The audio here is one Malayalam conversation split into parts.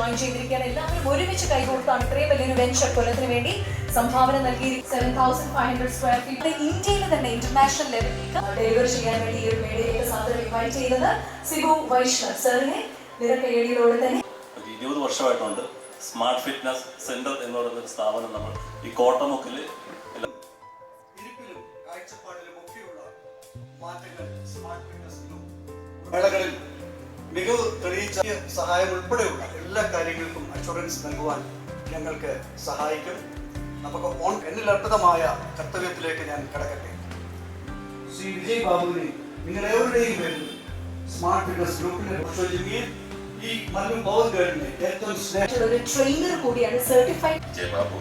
ജോയിൻ ചെയ്തിരിക്കുകയാണ്. എല്ലാവരും ഒരുമിച്ച് കൈകോർത്താണ് ഇത്രയും വലിയൊരു വെഞ്ചർ കൊല്ലത്തിന് വേണ്ടി സംഭാവന നൽകി. 7,500 സ്ക്വയർ ഫീറ്റ് ഇന്ത്യയിൽ തന്നെ ഇന്റർനാഷണൽ ലെവലിലേക്ക് ഡെലിവർ ചെയ്യാൻ വേണ്ടി ഈ ഒരു മേളയിലേക്ക് സാധനം ഇൻവൈറ്റ് ചെയ്തത് സിബു വൈഷ്ണവ് സാറിനെ നിരക്കൈയടികളോടെ തന്നെ 20 വർഷമായിട്ടുണ്ട്. സ്മാർട്ട് ഫിറ്റ്നസ് സെന്റർ എന്ന് പറയുന്ന ഒരു സ്ഥാപനം നമ്മൾ ഈ കോട്ടമുക്കിൽ മേളകളിൽ മികവ് തെളിയിച്ച സഹായം ഉൾപ്പെടെയുള്ള എല്ലാ കാര്യങ്ങൾക്കും അഷുറൻസ് നൽകുവാൻ ഞങ്ങൾക്ക് സഹായിക്കും. നമുക്ക് എന്നിൽ അർപ്പിതമായ കർത്തവ്യത്തിലേക്ക് ഞാൻ കടക്കട്ടെ. ശ്രീ വിജയ് ബാബുവിനെ നിങ്ങളെവരുടെയും പേരിൽ സ്മാർട്ട് ഫിറ്റ്നസ് ഗ്രൂപ്പിന്റെ ഈ മല്ലു പവർ ഗേളിനെ ഏറ്റവും ഒരു ട്രെയിനർ കൂടിയാണ്. സർട്ടിഫൈഡ് വിജയ് ബാബു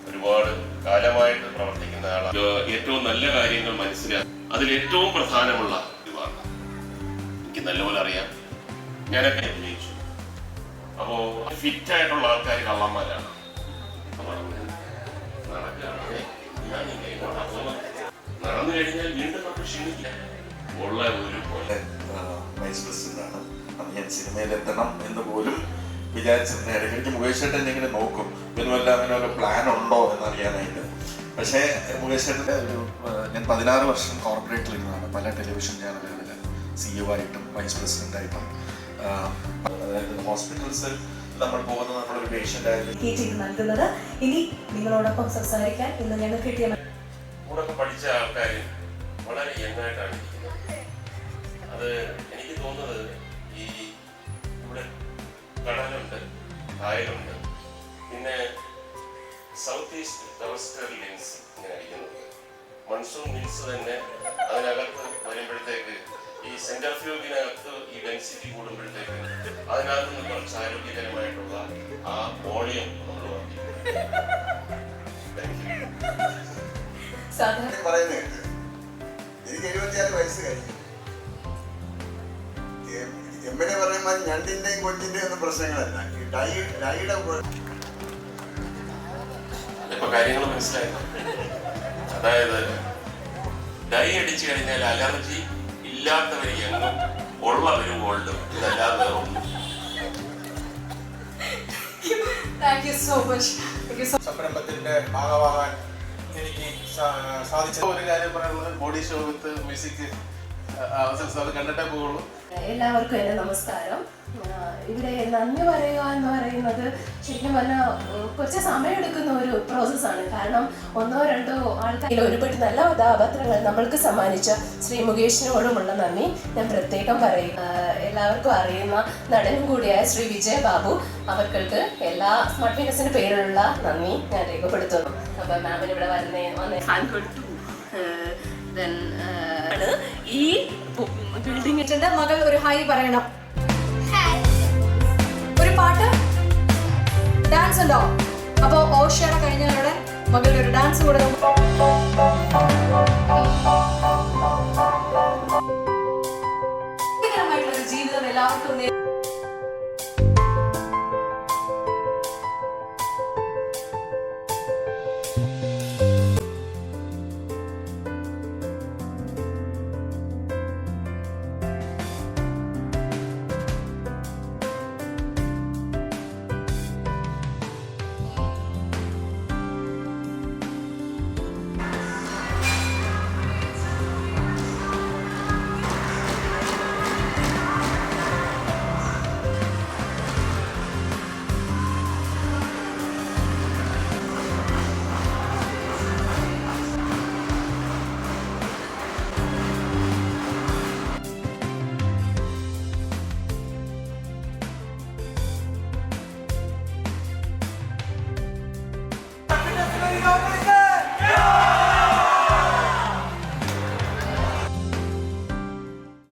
ഒരുപാട് കാലമായിട്ട് പ്രവർത്തിക്കുന്ന ആളാണ്. ഏറ്റവും നല്ല കാര്യങ്ങൾ മനസ്സിലാക്കി അതിൽ ഏറ്റവും പ്രധാനമുള്ള ഒരു വാർത്ത എനിക്ക് നല്ലപോലെ അറിയാം. ഞാനൊക്കെ അഭിനയിച്ചു. അപ്പോ ഫിറ്റായിട്ടുള്ള ആൾക്കാർ കള്ളന്മാരാണ്. നടന്നു കഴിഞ്ഞാൽ വീണ്ടും നമുക്ക് ക്ഷീണിക്കാം. ഉള്ള ഒരു വൈസ് പ്രസിഡന്റാണ്. ഞാൻ സിനിമയിലെത്തണം എന്ന് പോലും വിചാരിച്ചിരുന്ന ഇടയ്ക്ക് മുകേഷ് ചേട്ടൻ ഇങ്ങനെ നോക്കും ഇവന് അങ്ങനെ ഒരു പ്ലാൻ ഉണ്ടോ എന്നറിയാനായിട്ട്. പക്ഷേ മുകേഷ് ചേട്ടൻ്റെ ഞാൻ 16 വർഷം കോർപ്പറേറ്റിലിരുന്നതാണ്. പല ടെലിവിഷൻ ചാനലുകളിൽ CEO ആയിട്ടും വൈസ് പ്രസിഡന്റായിട്ടും. അതായത് ഹോസ്പിറ്റൽസിൽ നമ്മൾ പോകുന്ന നമ്മളൊരു പേഷ്യൻ്റ് ആയിട്ട് നൽകുന്നത്. ഇനി നിങ്ങളോടൊപ്പം സംസാരിക്കാൻ ഇന്ന് ഞങ്ങൾ കിട്ടിയ കൂടെ പഠിച്ച ആൾക്കാർ വളരെ യങ്ങായിട്ടാണ് ഇരിക്കുന്നത്. അത് എനിക്ക് തോന്നുന്നത് ഈ ഇവിടെ കടലുണ്ട്, കായലുണ്ട്, പിന്നെ സൗത്ത് ഈസ്റ്റ് വെസ്റ്റേൺ ലിൻസ് ഇങ്ങനെ അടിക്കുന്നുണ്ട്. മൺസൂൺ ലിൻസ് തന്നെ അതിനകത്ത് വരുമ്പോഴത്തേക്ക് ഈ സെൻട്രിഫ്യൂഗിനകത്ത് ഈ ഡെൻസിറ്റി കൂടുമ്പോഴത്തേക്ക് അതിനകത്ത് നിന്ന് കുറച്ച് ആരോഗ്യകരമായിട്ടുള്ള ആ വോളിയം നമ്മൾ പറയുന്നത്. എനിക്ക് 76 വയസ്സ് കഴിഞ്ഞു. എമ്മനെ പറയുമ്പോൾ ഞണ്ടിന്റെയും കൊഞ്ചിന്റെയും ഒന്നും പ്രശ്നങ്ങളല്ല. ഡൈയുടെ ഇപ്പൊ കാര്യങ്ങൾ മനസ്സിലായിരുന്നു. അതായത് ഡൈ അടിച്ചു കഴിഞ്ഞാൽ അലർജി ഇല്ലാത്തവര് എങ്ങും ഉള്ളവരും ഓൾഡും ഇതല്ലാതെ വേറെ ഒന്നും. സംരംഭത്തിന്റെ ഭാഗമാകാൻ എനിക്ക് സാധിച്ച ഒരു കാര്യം പറയുന്നത് ബോഡി ഷോ വിത്ത് മ്യൂസിക് അത് കണ്ടിട്ടേ പോകുള്ളൂ. എല്ലാവർക്കും എൻ്റെ നമസ്കാരം. ഇവിടെ നന്ദി പറയുക എന്ന് പറയുന്നത് ശരിക്കും പറഞ്ഞാൽ കുറച്ച് സമയമെടുക്കുന്ന ഒരു പ്രോസസ്സാണ്. കാരണം 1-2 ആൾക്കാർ ഒരുപാട് നല്ല കഥാപാത്രങ്ങൾ നമ്മൾക്ക് സമ്മാനിച്ച ശ്രീ മുകേഷിനോടുമുള്ള നന്ദി ഞാൻ പ്രത്യേകം പറയും. എല്ലാവർക്കും അറിയുന്ന നടനും കൂടിയായ ശ്രീ വിജയ് ബാബു അവർക്ക് എല്ലാ സ്മാർട്ട് ഫിറ്റ്നസിന്റെ പേരിലുള്ള നന്ദി ഞാൻ രേഖപ്പെടുത്തുന്നു. അപ്പോൾ മാമിന് ഇവിടെ വന്നേ ഹാൻഡ് കൊടുത്തു. ഈ ബിൽഡിംഗിന്റെ മകൾ ഒരു ഹായ് പറയണം. ഒരു പാട്ട് ഡാൻസ് ഉണ്ടോ? അപ്പൊ ഓഷയുടെ കഴിഞ്ഞവരുടെ മകളുടെ ഒരു ഡാൻസ് കൂടെ ജീവിതം എല്ലാവർക്കും